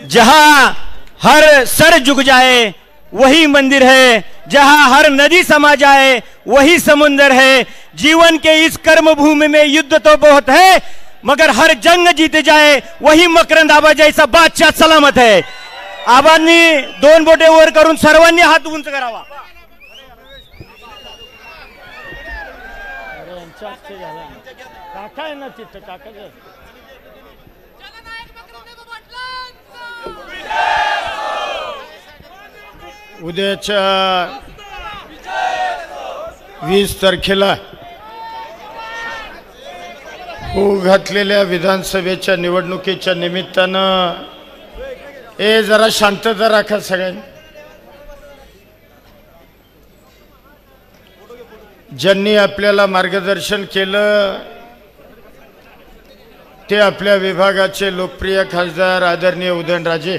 जहां हर सर झुक जाए वही मंदिर है, जहां हर नदी समा जाए वही समुंदर है। जीवन के इस कर्म भूमि में युद्ध तो बहुत है, मगर हर जंग जीत जाए वही मकरंद आबा जैसा बादशाह सलामत है। आबांनी दोन बोटे वर करून सर्वांनी हात उंच करावा। उद्याच्या 20 तारखेला होऊ घातलेल्या विधानसभेच्या निवडणुकीच्या निमित्तानं जरा शांतता राखा सगळ्यांनी। ज्यांनी आपल्याला मार्गदर्शन केलं ते आपल्या विभागाचे लोकप्रिय खासदार आदरणीय उदयनराजे,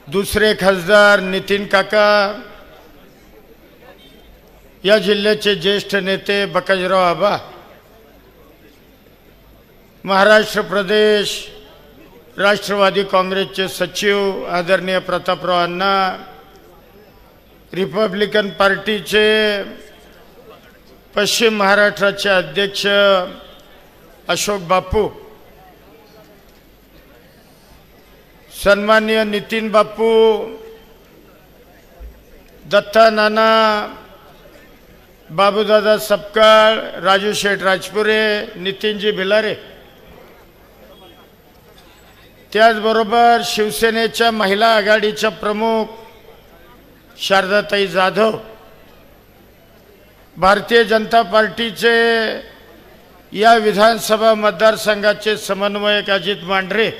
दुसरे खासदार नितीन काका, या जिल्ह्याचे ज्येष्ठ नेते बकाजीराव आबा, महाराष्ट्र प्रदेश राष्ट्रवादी काँग्रेसचे सचिव आदरणीय प्रतापराव अण्णा, रिपब्लिकन पार्टीचे पश्चिम महाराष्ट्राचे अध्यक्ष अशोक बापू, सन्माननीय नितीन बापू, दत्ता नाना, बाबूदादा सपकाळ, राजू शेठ राजपुरे, नितीनजी भिलारे, त्याचबरोबर शिवसेनेच्या महिला आघाडीच्या प्रमुख शारदाताई जाधव, भारतीय जनता पार्टीचे या विधानसभा मतदारसंघाचे समन्वयक अजित मांढरे,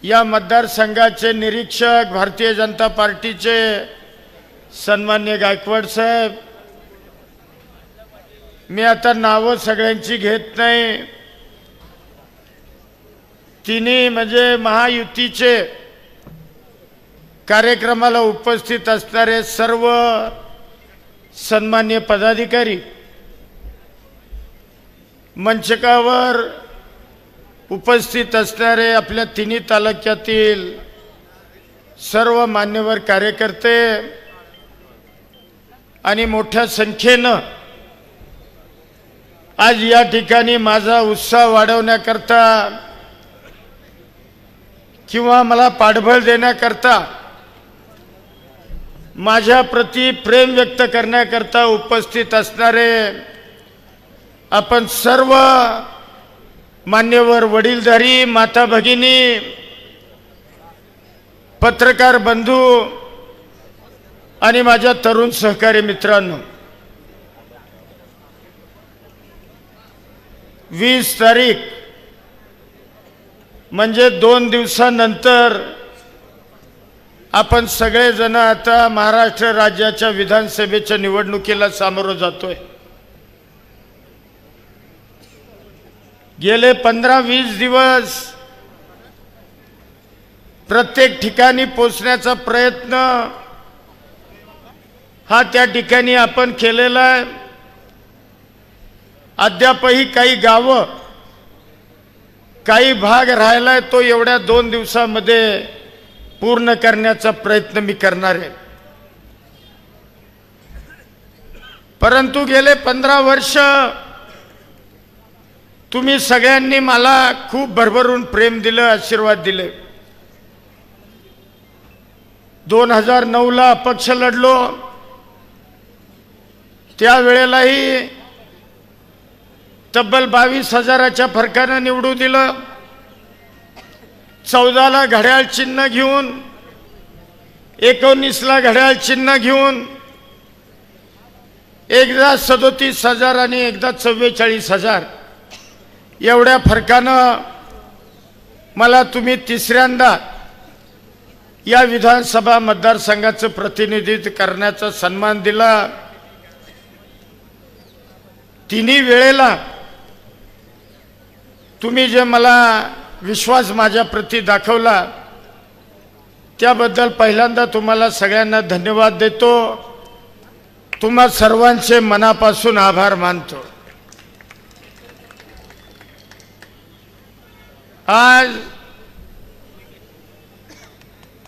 या मतदारसंघाचे निरीक्षक भारतीय जनता पार्टीचे सन्मान्य गायकवाड साहेब, मी आता नावं सगळ्यांची घेत नाही, तिन्ही म्हणजे महायुतीचे कार्यक्रमाला उपस्थित असणारे सर्व सन्मान्य पदाधिकारी, मंचकावर उपस्थित असणारे आपल्या तिन्ही तालुक्यातील सर्व मान्यवर कार्यकर्ते आणि मोठ्या संख्येनं आज या ठिकाणी माझा उत्साह वाढवण्याकरता किंवा मला पाठबळ देण्याकरता, माझ्या प्रति प्रेम व्यक्त करण्याकरता उपस्थित असणारे आपण सर्व मान्यवर वडीलधारी माता भगिनी, पत्रकार बंधू आणि माझ्या तरुण सहकारी मित्रांनो, 20 तारीख म्हणजे 2 दिवसानंतर आपण सगळेजण आता महाराष्ट्र राज्याच्या विधानसभेच्या निवडणुकीला सामोरं जातोय। गेले 15-20 दिवस प्रत्येक ठिकाणी पोहोचण्याचा प्रयत्न हा त्या ठिकाणी आपण केलेला आहे। अद्यापही काही गावं, काही भाग राहिलाय, तो एवढ्या 2 दिवसामध्ये पूर्ण करण्याचा प्रयत्न मी करणार आहे। परंतु गेले 15 वर्ष तुम्ही सगळ्यांनी मला खूप भरभरून प्रेम दिलं, आशीर्वाद दिले। 2009 ला अपक्ष लढलो, त्यावेळेलाही तब्बल 22,000च्या फरकाने निवडून दिलं। 14 ला घड्याळ चिन्ह घेऊन, 19 ला घड्याळ चिन्ह घेऊन, एकदा 37,000 आणि एकदा 44,000 एवढ्या फरकानं मला तुम्ही तिसऱ्यांदा या विधानसभा मतदारसंघाचं प्रतिनिधित्व करण्याचा सन्मान दिला। तिन्ही वेळेला तुम्ही जे मला विश्वास माझ्या प्रती दाखवला त्याबद्दल पहिल्यांदा तुम्हाला सगळ्यांना धन्यवाद देतो। तुम्हा सर्वांचे मनापासून आभार मानतो। आज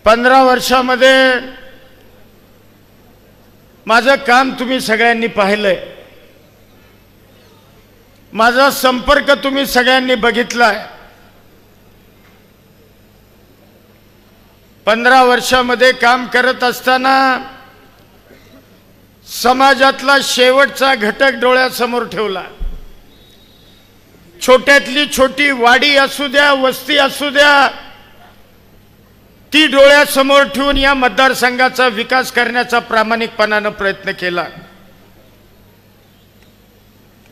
15 वर्षामध्ये माझं काम तुम्ही सगळ्यांनी पाहिलंय, माझा संपर्क तुम्ही सगळ्यांनी बघितलाय। 15 वर्षामध्ये काम करत असताना समाजातला शेवटचा घटक डोळ्यासमोर ठेवला। छोट्यातली छोटी वाडी असू द्या, वस्ती असू द्या, ती डोळ्यासमोर ठेवून या मतदारसंघाचा विकास करण्याचा प्रामाणिकपणाने प्रयत्न केला।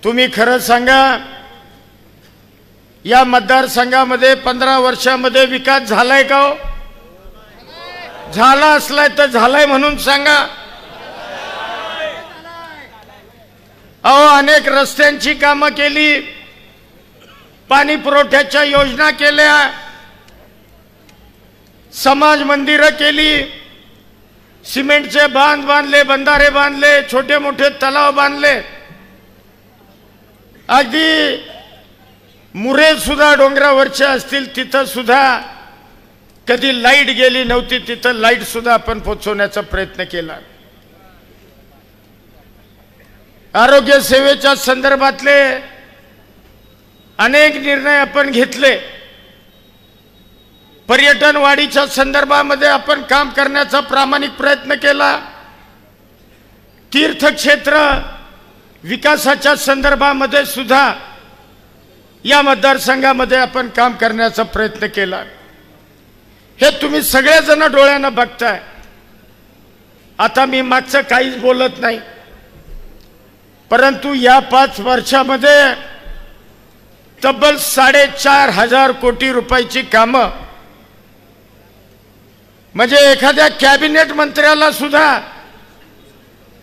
तुम्ही खरं सांगा, या मतदारसंघामध्ये 15 वर्षामध्ये विकास झालाय का हो? झाला असलाय तर झालाय म्हणून सांगा। अहो, अनेक रस्त्यांची कामं केली, पाणी पुरवठ्याच्या योजना केल्या, समाज मंदिरं केली, सिमेंटचे बांध बांधले, बंधारे बांधले, छोटे मोठे तलाव बांधले। अगदी मुरे सुद्धा डोंगरावरचे असतील तिथं सुद्धा कधी लाईट गेली नव्हती, तिथं लाईट सुद्धा आपण पोहोचवण्याचा प्रयत्न केला। आरोग्य सेवेच्या संदर्भातले अनेक निर्णय आपण घेतले। पर्यटन वाढीच्या संदर्भामध्ये आपण काम करण्याचा प्रामाणिक प्रयत्न केला। तीर्थक्षेत्र विकासाच्या संदर्भामध्ये सुद्धा या मतदारसंघामध्ये आपण काम करण्याचा प्रयत्न केला। हे तुम्ही सगळेजण डोळ्यानं बघताय। आता मी मागचं काहीच बोलत नाही, परंतु या 5 वर्षामध्ये तब्बल 4,500 कोटी रुपयाची कामं, म्हणजे एखाद्या कॅबिनेट मंत्र्याला सुद्धा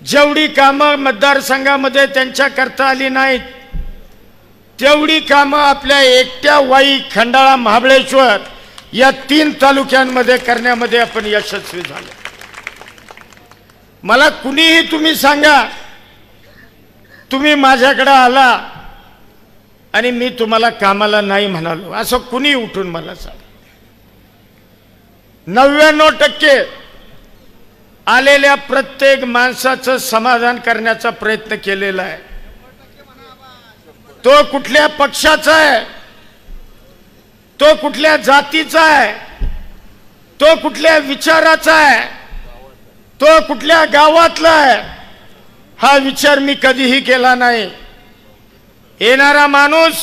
जेवढी कामं मतदारसंघामध्ये त्यांच्या करता आली नाहीत, तेवढी कामं आपल्या एकट्या वाई, खंडाळा, महाबळेश्वर या 3 तालुक्यांमध्ये करण्यामध्ये आपण यशस्वी झालो। मला कुणीही तुम्ही सांगा, तुम्ही माझ्याकडे आला आणि मी तुम्हाला कामाला नाही म्हणालो, असं कुणी उठून मला सांग। 99% आलेल्या प्रत्येक माणसाचं समाधान करण्याचा प्रयत्न केलेला आहे। तो कुठल्या पक्षाचा आहे, तो कुठल्या जातीचा आहे, तो कुठल्या विचाराचा आहे, तो कुठल्या गावातला आहे, हा विचार मी कधीही केला नाही। येणारा माणूस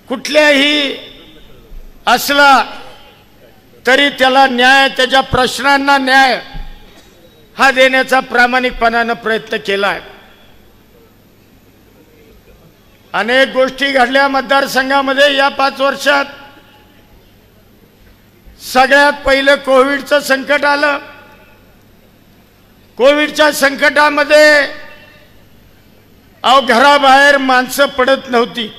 कुठल्याही असला तरी त्याला न्याय, त्याच्या प्रश्नांना न्याय हा देण्याचा प्रामाणिकपणाने प्रयत्न केला आहे। अनेक गोष्टी घडल्या मतदारसंघामध्ये या 5 वर्षात। सगळ्यात पहिलं कोविडचं संकट आलं। कोविडच्या संकटामध्ये अहो, घराबाहेर माणसं पडत नव्हती,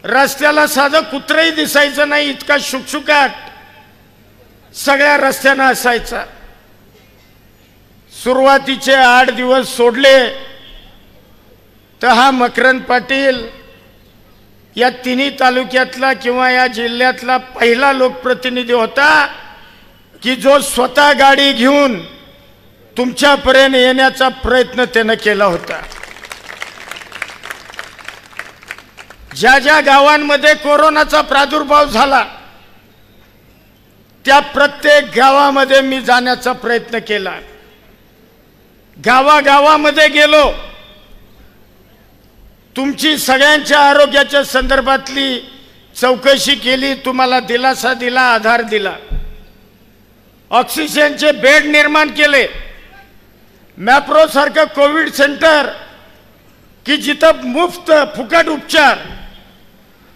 रस्त्याला साधं कुत्रही दिसायचं नाही, इतका शुकशुकाट सगळ्या रस्त्यांना असायचा। सुरुवातीचे 8 दिवस सोडले तर हा मकरंद पाटील या 3 तालुक्यातला किंवा या जिल्ह्यातला पहिला लोकप्रतिनिधी होता की जो स्वतः गाडी घेऊन तुमच्यापर्यंत येण्याचा प्रयत्न त्याने केला होता। ज्या ज्या गावांमध्ये कोरोनाचा प्रादुर्भाव झाला त्या प्रत्येक गावामध्ये मी जाण्याचा प्रयत्न केला। गावागावामध्ये गेलो, तुमची सगळ्यांच्या आरोग्याच्या संदर्भातली चौकशी केली, तुम्हाला दिलासा दिला, आधार दिला। ऑक्सिजनचे बेड निर्माण केले, मॅप्रो सारखं कोविड सेंटर की जिथं मुफ्त फुकट उपचार,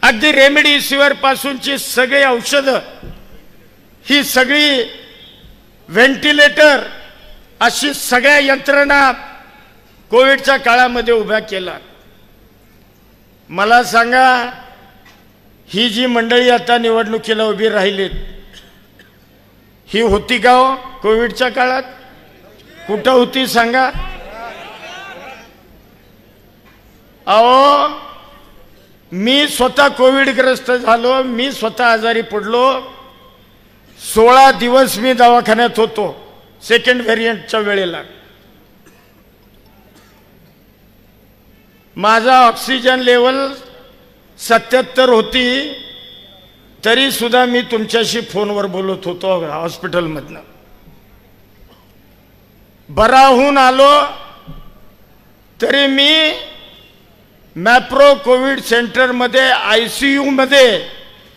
अगदी रेमडेसिवीर पासूनची सगळी औषधं, ही सगळी व्हेंटिलेटर, अशी सगळ्या यंत्रणा कोविडच्या काळामध्ये उभ्या केला। मला सांगा, ही जी मंडळी आता निवडणुकीला उभी राहिलीत, ही होती का हो कोविडच्या काळात? कुठं होती सांगा? अहो, मी स्वतः कोविडग्रस्त झालो, मी स्वतः आजारी पडलो. 16 दिवस मी दवाखान्यात होतो सेकंड व्हेरियंटच्या वेळेला. माझा ऑक्सिजन लेवल 77 होती, तरी सुद्धा मी तुमच्याशी फोनवर बोलत होतो हॉस्पिटलमधनं. बरा होऊन आलो तरी मी मॅप्रो कोविड सेंटरमध्ये ICU मध्ये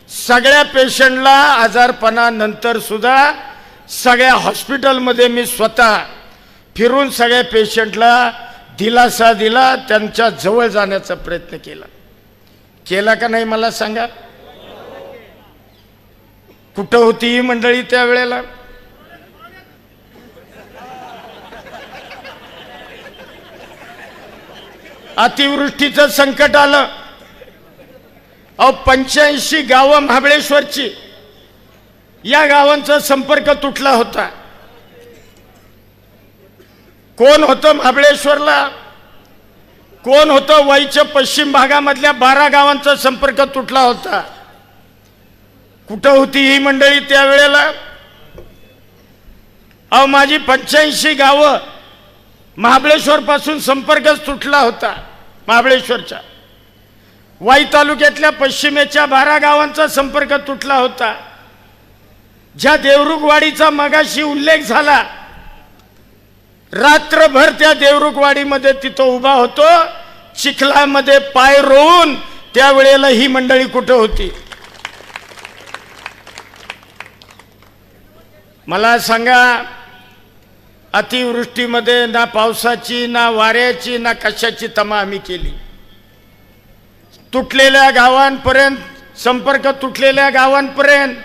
सगळ्या पेशंटला आजारपणानंतर सुद्धा सगळ्या हॉस्पिटलमध्ये मी स्वतः फिरून सगळ्या पेशंटला दिलासा दिला, त्यांच्या जवळ जाण्याचा प्रयत्न केला का नाही मला सांगा? कुठं होती ही मंडळी त्यावेळेला? अतिवृष्टीचं संकट आलं. 85 गावं महाबळेश्वरची, या गावांचा संपर्क तुटला होता. कोण होतं महाबळेश्वरला? कोण होतं? वाईच्या पश्चिम भागामधल्या 12 गावांचा संपर्क तुटला होता. कुठं होती ही मंडळी त्यावेळेला? माझी 85 गावं महाबळेश्वर पासून संपर्कच तुटला होता. महाबळेश्वरच्या वाई तालुक्यातल्या पश्चिमेच्या 12 गावांचा संपर्क तुटला होता. ज्या देवरुखवाडीचा मगाशी उल्लेख झाला, रात्रभर त्या देवरुखवाडीमध्ये तिथं उभा होतो, चिखलामध्ये पाय रोवून. त्यावेळेला ही मंडळी कुठं होती मला सांगा? अतिवृष्टीमध्ये ना पावसाची, ना वाऱ्याची, ना कशाची तमा आम्ही केली. तुटलेल्या गावांपर्यंत संपर्क, तुटलेल्या गावांपर्यंत,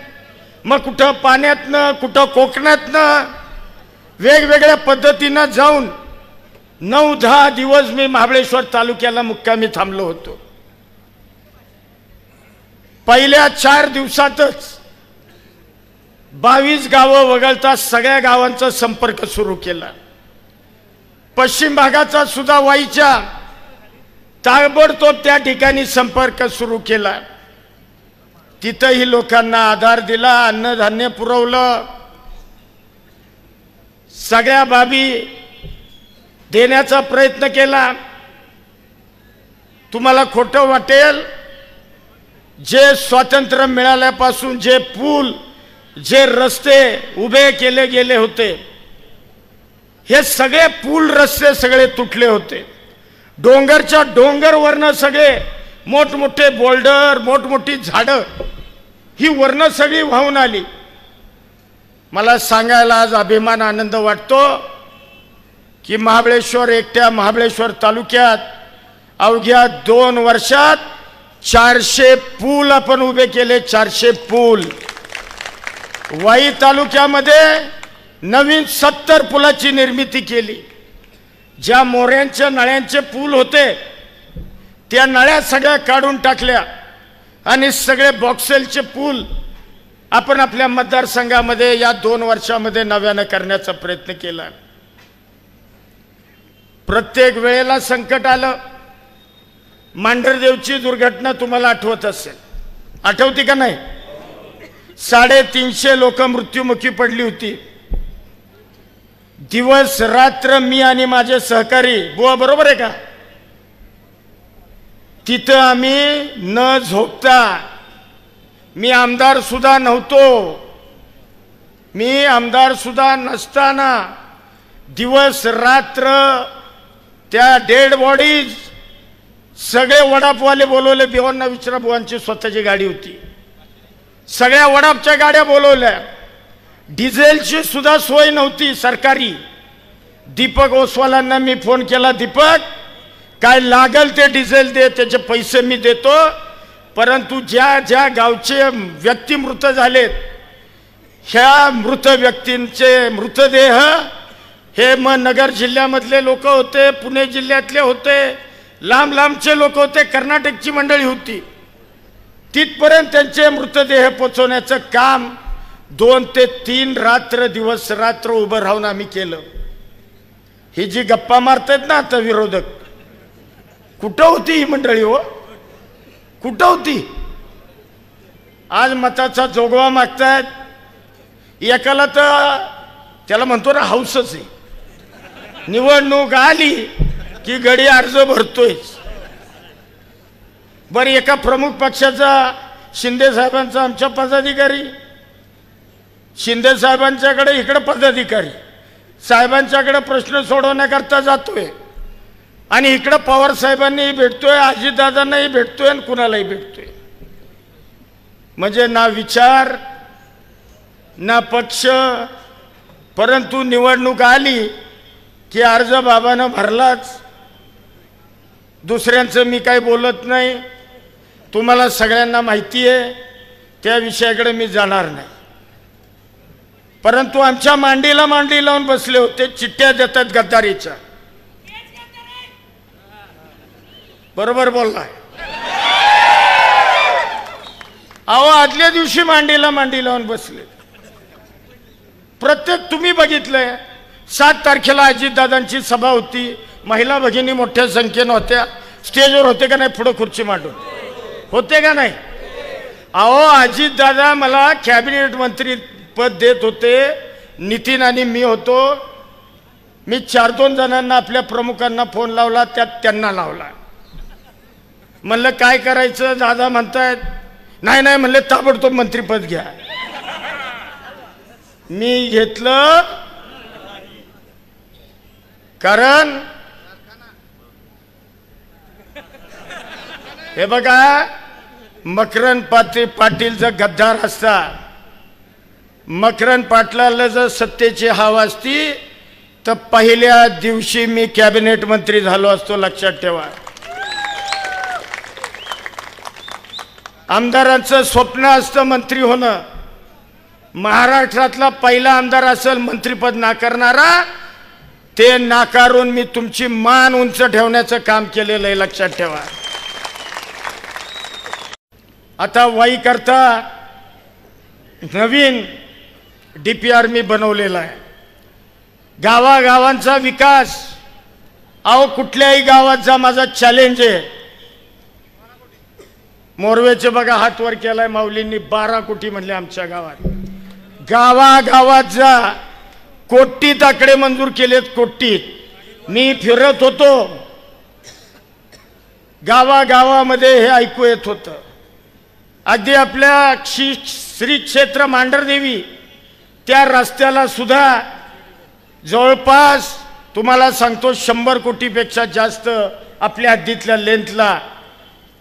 मग कुठं पाण्यातनं, कुठं कोकणातनं, वेगवेगळ्या पद्धतीनं जाऊन 9-10 दिवस मी महाबळेश्वर तालुक्याला मुक्कामी थांबलो होतो. पहिल्या 4 दिवसातच 22 गावं वगळता सगळ्या गावांचा संपर्क सुरू केला. पश्चिम भागाचा सुद्धा वाईच्या ताबडतोब त्या ठिकाणी संपर्क सुरू केला. तिथंही लोकांना आधार दिला, अन्नधान्य पुरवलं, सगळ्या बाबी देण्याचा प्रयत्न केला. तुम्हाला खोटं वाटेल, जे स्वातंत्र्य मिळाल्यापासून जे पूल, जे रस्ते उभे केले गेले होते, हे सगळे पूल रस्ते सगळे तुटले होते. डोंगरच्या डोंगरवरनं सगळे मोठमोठे बोल्डर, मोठमोठी झाडं ही वरनं सगळी वाहून आली. मला सांगायला आज अभिमान, आनंद वाटतो की महाबळेश्वर, एकट्या महाबळेश्वर तालुक्यात अवघ्या 2 वर्षात 400 पूल आपण उभे केले. 400 पूल. वाई तालुक्यामध्ये नवीन 70 पुलाची निर्मिती केली. ज्या मोऱ्यांच्या नळ्यांचे पूल होते त्या नळ्या सगळ्या काढून टाकल्या आणि सगळे बॉक्सेलचे पूल आपण आपल्या मतदारसंघामध्ये या 2 वर्षामध्ये नव्यानं करण्याचा प्रयत्न केला. प्रत्येक वेळेला संकट आलं. मांढरदेवची दुर्घटना तुम्हाला आठवत असेल, आठवती का नाही? 350 लोक मृत्युमुखी पडली होती. दिवस रात्र मी आणि माझे सहकारी, बुवा बरोबर आहे का, तिथं आम्ही न झोपता, मी आमदार सुद्धा नव्हतो, मी आमदार सुद्धा नसताना दिवस रात्र त्या डेड बॉडीज, सगळे वडापवाले बोलवले. बिवांना विचारा, बुवांची स्वतःची गाडी होती, सगळ्या वडापच्या गाड्या बोलवल्या. डिझेलची सुद्धा सोय नव्हती सरकारी. दीपक ओसवालांना मी फोन केला, दीपक काय लागल ते डिझेल दे, त्याचे पैसे मी देतो, परंतु ज्या ज्या गावचे व्यक्ती मृत झालेत, ह्या मृत व्यक्तींचे मृतदेह हे मग नगर जिल्ह्यामधले लोक होते, पुणे जिल्ह्यातले होते, लांब लांबचे लोक होते, कर्नाटकची मंडळी होती, तिथपर्यंत त्यांचे मृतदेह पोचवण्याचं काम 2 ते 3 रात्र दिवस रात्र उभं राहून आम्ही केलं. ही जी गप्पा मारतात ना आता विरोधक, कुठं होती ही मंडळी हो? कुठं होती? आज मताचा जोगवा मागतायत. एकाला तर त्याला म्हणतो ना हौसच आहे, निवडणूक आली की गडी अर्ज भरतोय. बरं, एका प्रमुख पक्षाचा शिंदे साहेबांचा आमच्या पदाधिकारी, शिंदे साहेबांच्याकडे इकडे पदाधिकारी साहेबांच्याकडे प्रश्न सोडवण्याकरता जातोय आणि इकडं पवार साहेबांनाही भेटतोय, अजितदादांनाही भेटतोय आणि कुणालाही भेटतोय. म्हणजे ना विचार ना पक्ष, परंतु निवडणूक आली की अर्ज बाबानं भरलाच. दुसऱ्यांचं मी काही बोलत नाही, तुम्हाला सगळ्यांना माहिती आहे, त्या विषयाकडे मी जाणार नाही. परंतु आमच्या मांडीला मांडी लावून बसले होते, चिठ्ठ्या देतात गद्दारीच्या. बरोबर बोललाय. अहो, आदल्या दिवशी मांडीला मांडी लावून बसले. प्रत्येक तुम्ही बघितलंय, 7 तारखेला अजितदादांची सभा होती, महिला भगिनी मोठ्या संख्येनं होत्या. स्टेजवर होते का नाही? पुढे खुर्ची मांडून होते का नाही? अहो, अजितदादा मला कॅबिनेट मंत्री पद देत होते, नितीन आणि मी होतो. मी 4-2 जणांना आपल्या प्रमुखांना फोन लावला, त्यात त्यांना लावला. म्हणलं काय करायचं? दादा म्हणतायत नाही नाही, म्हणले ताबडतोब मंत्रीपद घ्या. मी घेतलं, कारण हे बघा, मकरंद पाटील जर गद्दार असता, मकरंद पाटलाला जर सत्तेची हवा असती तर पहिल्या दिवशी मी कॅबिनेट मंत्री झालो असतो. लक्षात ठेवा. आमदारांचं स्वप्न असतं मंत्री होणं. महाराष्ट्रातला पहिला आमदार असेल मंत्रीपद नाकारणारा, ते नाकारून मी तुमची मान उंच ठेवण्याचं काम केलेलं आहे. लक्षात ठेवा. आता वाई करता नवीन DPR मी बनवलेला आहे. गावागावांचा विकास. अहो, कुठल्याही गावात जा, माझा चॅलेंज आहे. मोरवेचे बघा हात वर केलाय माऊलींनी, 12 कोटी म्हणले आमच्या गावात. गावागावात जा, कोटीत आकडे मंजूर केलेत, कोटीत. मी फिरत होतो, गावागावामध्ये हे ऐकू येत होतं. अगदी आपल्या श्री क्षेत्र मांढरदेवी त्या रस्त्याला सुद्धा जवळपास तुम्हाला सांगतो 100 कोटीपेक्षा जास्त आपल्या हद्दीतल्या लेंथला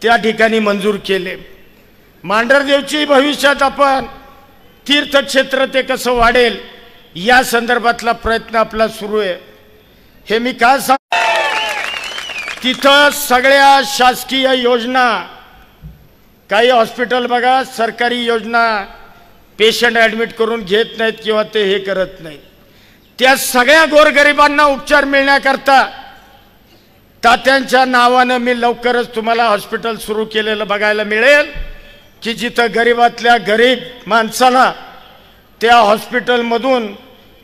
त्या ठिकाणी मंजूर केले. मांढरदेवची भविष्यात आपण तीर्थक्षेत्र ते कसं वाढेल या संदर्भातला प्रयत्न आपला सुरू आहे. हे मी का सांग, तिथं सगळ्या शासकीय योजना, काही हॉस्पिटल बघा सरकारी योजना पेशंट ॲडमिट करून घेत नाहीत किंवा ते हे करत नाहीत. त्या सगळ्या गोरगरिबांना उपचार मिळण्याकरता तात्यांच्या नावानं मी लवकरच तुम्हाला हॉस्पिटल सुरू केलेलं बघायला मिळेल, की जिथं गरीबातल्या गरीब माणसाला त्या हॉस्पिटलमधून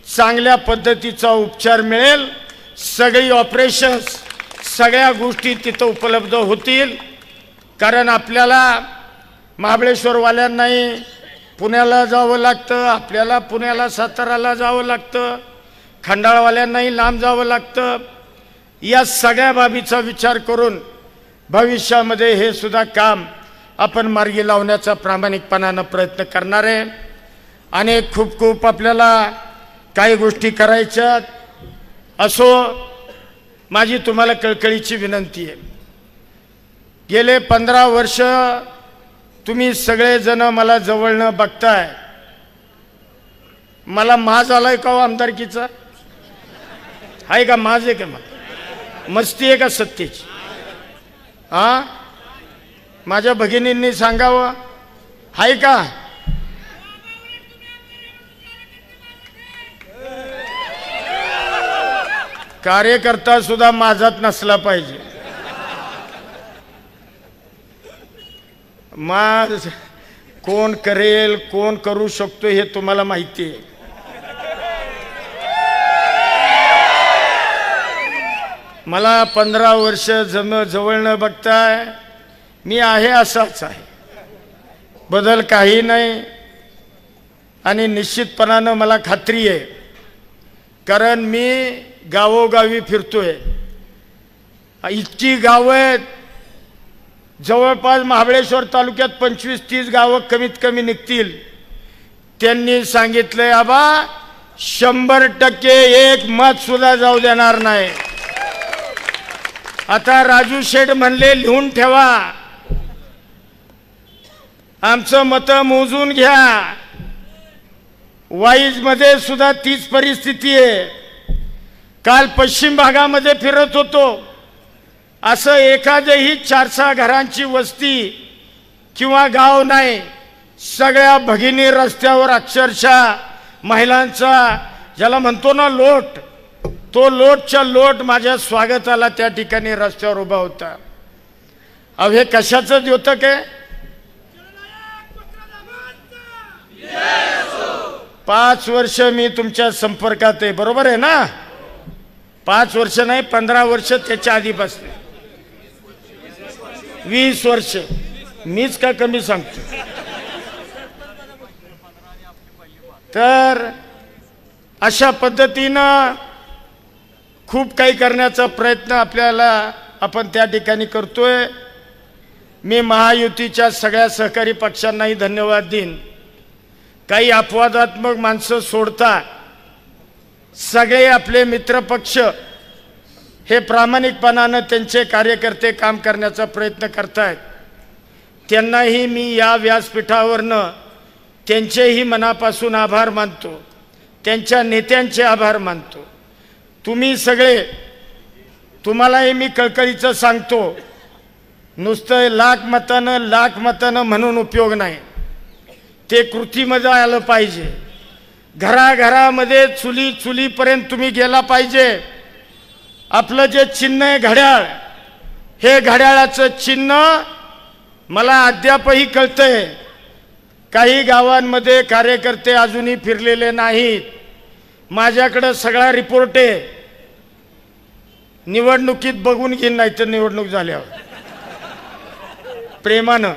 चांगल्या पद्धतीचा उपचार मिळेल. सगळी ऑपरेशन्स, सगळ्या गोष्टी तिथं उपलब्ध होतील. कारण आपल्याला महाबळेश्वरवाल्यांनाही पुण्याला जावं लागतं, आपल्याला पुण्याला साताराला जावं लागतं, खंडाळवाल्यांनाही लांब जावं लागतं. या सगळ्या बाबीचा विचार करून भविष्यामध्ये हे सुद्धा काम आपण मार्गी लावण्याचा प्रामाणिकपणानं प्रयत्न करणार आहे. आणि खूप खूप आपल्याला काही गोष्टी करायच्यात. असो, माझी तुम्हाला कळकळीची विनंती आहे. गेले 15 वर्ष तुम्ही सगळेजण मला जवळनं बघताय. मला माज आलाय का हो आमदारकीचा? आहे का माज? आहे का मस्ती आहे का सत्तेची? हा, माझ्या भगिनींनी सांगावं, आहे का? कार्यकर्ता सुद्धा माझात नसला पाहिजे. माझ कोण करेल, कोण करू शकतो हे तुम्हाला माहिती आहे. मला 15 वर्ष जवळनं बघताय. मी आहे असाच आहे, बदल काही नाही. आणि निश्चितपणानं मला खात्री आहे, कारण मी गावोगावी फिरतोय. इतकी गावं आहेत, जवळपास महाबळेश्वर तालुक्यात 25-30 गावं कमीत कमी निघतील. त्यांनी सांगितलंय आबा 100% एक मत सुद्धा जाऊ देणार नाही. आता राजू शेठ म्हणले लिहून ठेवा, आमचं मत मोजून घ्या. वाईज मध्ये सुद्धा तीच परिस्थिती आहे. काल पश्चिम भागामध्ये फिरत होतो, असं एखादही 4-6 घरांची वस्ती किंवा गाव नाही. सगळ्या भगिनी रस्त्यावर अक्षरशः महिलांचा ज्याला म्हणतो ना लोट, तो लोटच्या लोट माझ्या स्वागताला त्या ठिकाणी रस्त्यावर उभा होता. अहो हे कशाचं द्योतक आहे? 5 वर्ष मी तुमच्या संपर्कात आहे, बरोबर आहे ना? 5 वर्ष नाही, 15 वर्ष त्याच्या आधीपासून, 20 वर्ष. मीच का कमी सांगतो? तर अशा पद्धतीनं खूप काही करण्याचा प्रयत्न आपण त्या ठिकाणी करतोय. मी महायुतीच्या सगळ्या सहकारी पक्षांनाही धन्यवाद देईन. काही अपवादात्मक माणसं सोडता सगळे आपले मित्रपक्ष हे प्रामाणिकपणानं त्यांचे कार्यकर्ते काम करण्याचा प्रयत्न करतायत. त्यांनाही मी या व्यासपीठावरनं त्यांचेही मनापासून आभार मानतो, त्यांच्या नेत्यांचे आभार मानतो. तुम्ही सगळे, तुम्हालाही मी कळकळीचं सांगतो, नुसतं लाख मतानं म्हणून उपयोग नाही, ते कृतीमध्ये आलं पाहिजे. घराघरामध्ये चुलीपर्यंत तुम्ही गेला पाहिजे. आपलं जे चिन्ह आहे घड्याळ, हे घड्याळाचं चिन्ह मला अद्यापही कळतंय. काही गावांमध्ये कार्यकर्ते अजूनही फिरलेले नाहीत. माझ्याकडं सगळा रिपोर्ट आहे. निवडणुकीत बघून घेईन, नाही तर निवडणूक झाल्यावर प्रेमानं,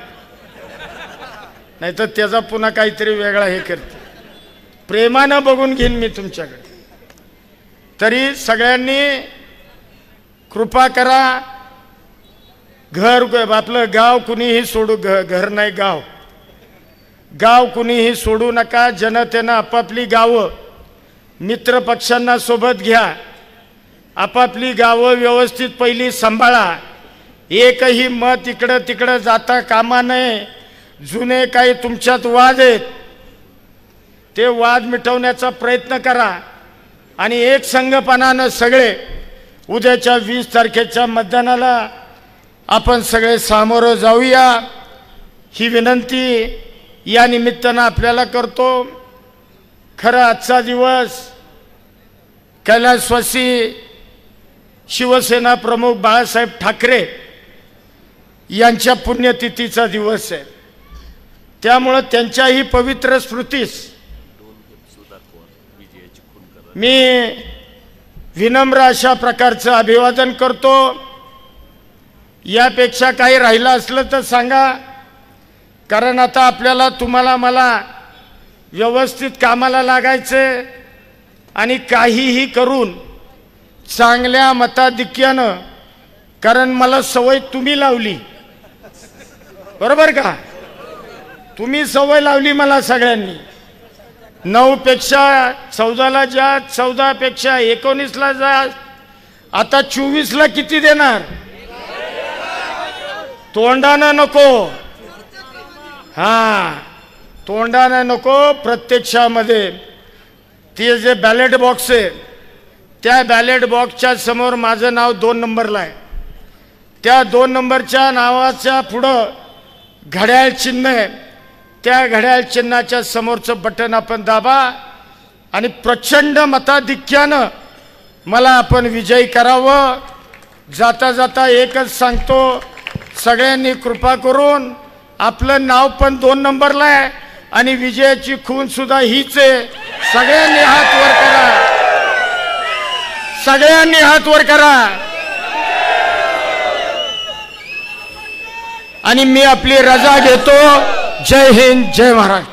नाही तर त्याचा पुन्हा काहीतरी वेगळा हे करते. प्रेमानं बघून घेईन मी तुमच्याकडे. तरी सगळ्यांनी कृपा करा. आपलं गाव कुणीही सोडू, घर नाही गाव कुणीही सोडू नका. जनतेनं आपापली गावं मित्रपक्षांना सोबत घ्या. आपापली गावं व्यवस्थित पहिली सांभाळा. एकही मत इकडं तिकडं जाता कामा नये. जुने काही तुमच्यात वाद आहेत, ते वाद मिटवण्याचा प्रयत्न करा. आणि एक संघपणानं सगळे उद्याच्या 20 तारखेच्या मतदानाला आपण सगळे सामोरं जाऊया, ही विनंती या निमित्तानं आपल्याला करतो. खरं आजचा दिवस कैलासवासी शिवसेना प्रमुख बाळासाहेब ठाकरे यांच्या पुण्यतिथीचा दिवस आहे. त्यामुळं त्यांच्याही पवित्र स्मृतीस मी विनम्र अशा प्रकारचं अभिवादन करतो. यापेक्षा काही राहिलं असलं तर सांगा, कारण आता आपल्याला, तुम्हाला, मला व्यवस्थित कामाला लागायचे आणि काहीही करून चांगल्या मताधिक्यानं, कारण मला सवय तुम्ही लावली, बरोबर का? तुम्ही सवय लावली मला सगळ्यांनी. 9 पेक्षा 14ला जा, 14 पेक्षा 19ला जा, आता 24ला किती देणार? तोंडानं नको, हा तोंडानं नको, प्रत्यक्षामध्ये. ते जे बॅलेट बॉक्स आहे, त्या बॅलेट बॉक्सच्या समोर माझं नाव 2 नंबरला आहे. त्या 2 नंबरच्या नावाच्या पुढं घड्याळ चिन्ह आहे. त्या घड्याळ चिन्हाच्या समोरचं बटन आपण दाबा आणि प्रचंड मताधिक्यानं मला आपण विजयी करावं. जाता जाता एकच सांगतो, सगळ्यांनी कृपा करून, आपलं नाव पण 2 नंबरला आहे आणि विजयाची खून सुद्धा हीच आहे. सगळ्यांनी हात वर करा, सगळ्यांनी हात वर करा. आणि मी आपली रजा घेतो. जय हिंद, जय महाराष्ट्र.